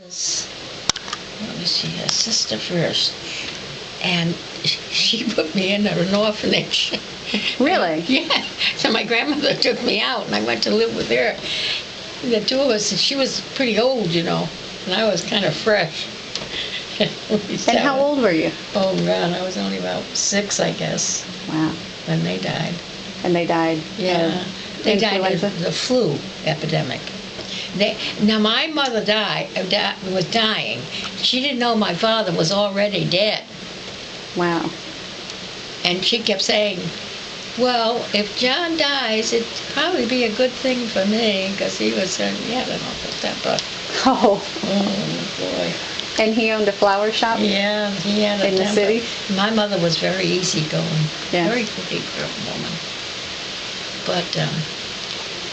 Let me see, a sister first, and she put me in an orphanage. Really? Yeah. So my grandmother took me out, and I went to live with her. The two of us, and she was pretty old, and I was kind of fresh. And how old were you? Oh, God, I was only about 6, I guess. Wow. When they died. And they died? Yeah. They died of the flu epidemic. Now, my mother was dying. She didn't know my father was already dead. Wow. And she kept saying, well, if John dies, it'd probably be a good thing for me, because he had an awful temper. Oh. Oh, boy. And he owned a flower shop? Yeah, he had a temper. In the city? My mother was very easygoing. Yeah. Very pretty woman. But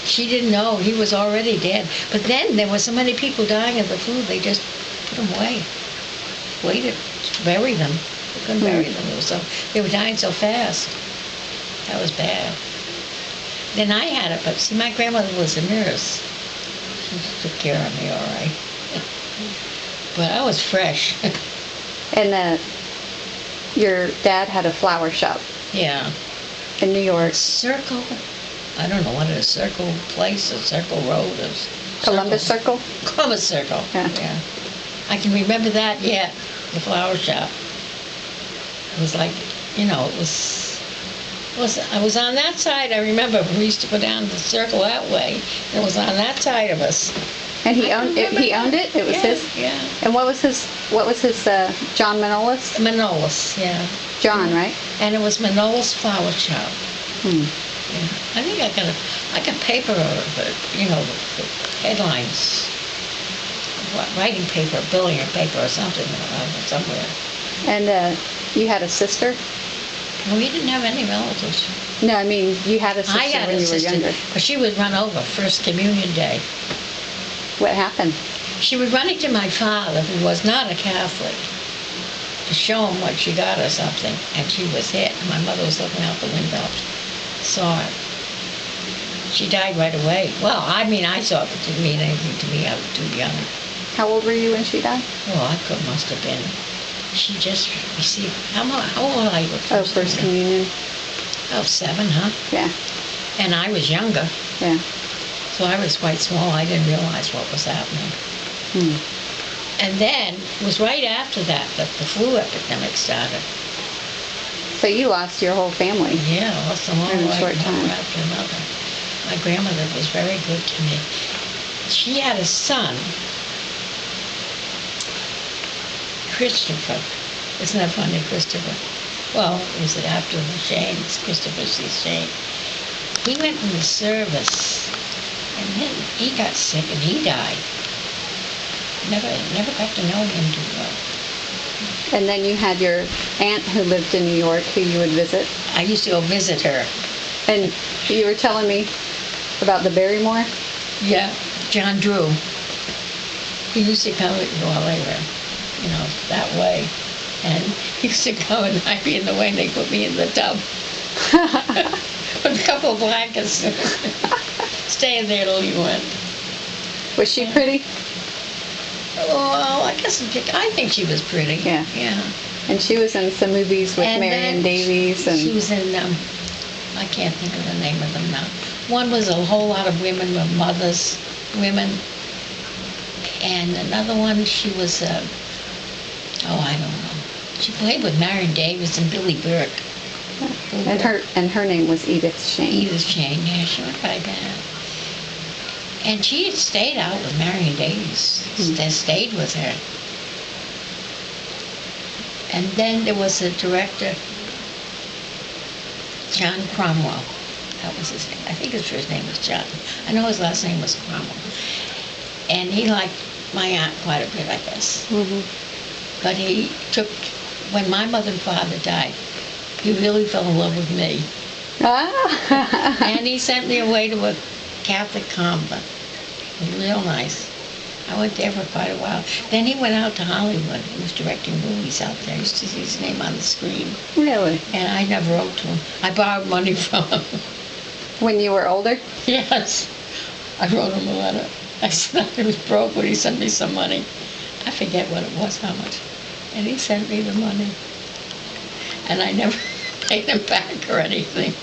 she didn't know he was already dead. But then there were so many people dying of the flu, they just put them away. Waited to bury them. They couldn't bury them. They were dying so fast. That was bad. Then I had it, but see, my grandmother was a nurse. She took care of me all right. But I was fresh. And your dad had a flower shop? Yeah. In New York? Circle. I don't know what it is. Circle Place or Circle Road is. Columbus Circle? Columbus Circle. Yeah. I can remember that yet. The flower shop. It was like, I was on that side. I remember we used to go down the circle that way. And it was on that side of us. And he owned it. He owned it. It was his. Yeah. And what was his? John Manolis? Manolis, yeah. John, right? And it was Manolis Flower Shop. Hmm. Yeah. I think I got a paper of it, the headlines, writing paper, billing paper, or something somewhere. And you had a sister? Well, we didn't have any relatives. No, I mean you had a sister when you were younger. But she would run over First Communion Day. What happened? She was running to my father, who was not a Catholic, to show him what she got or something, and she was hit. My mother was looking out the window, saw it. She died right away. Well, I mean, I saw it, but it didn't mean anything to me. I was too young. How old were you when she died? Oh, must have been. She just received. How old are you? First Communion. Oh, 7, huh? Yeah. And I was younger. Yeah. So I was quite small. I didn't realize what was happening. And then it was right after that the flu epidemic started. So you lost your whole family. Yeah, I lost them all in a short time. One after another. My grandmother was very good to me. She had a son, Christopher. Isn't that funny, Christopher? Well, it was after the Shanes, Christopher C. Shane. He went in the service, and then he got sick and he died. Never got to know him too well. And then you had your aunt who lived in New York who you would visit? I used to go visit her. And you were telling me about the Barrymore? Yeah, John Drew. He used to come while they were, that way. And he used to come and I'd be in the way and they put me in the tub. With a couple of blankets. Staying there till he went. Was she pretty? Well, I think she was pretty. Yeah. Yeah. And she was in some movies with Marion Davies. And she was in, I can't think of the name of them now. One was a whole lot of women were mothers, women. And another one, she was, I don't know. She played with Marion Davies and Billy Burke. And her name was Edith Shane. Edith Shane, yeah, she went by that. And she had stayed out with Marion Davies. Stayed with her. And then there was a director, John Cromwell. That was his name. I think his first name was John. I know his last name was Cromwell. And he liked my aunt quite a bit, I guess. But when my mother and father died, he really fell in love with me. And he sent me away to a Catholic convent. It was real nice. I went there for quite a while. Then he went out to Hollywood. He was directing movies out there. I used to see his name on the screen. Really? And I never wrote to him. I borrowed money from him. When you were older? Yes. I wrote him a letter. I said I was broke, would he send me some money? I forget what it was, how much. And he sent me the money. And I never paid him back or anything.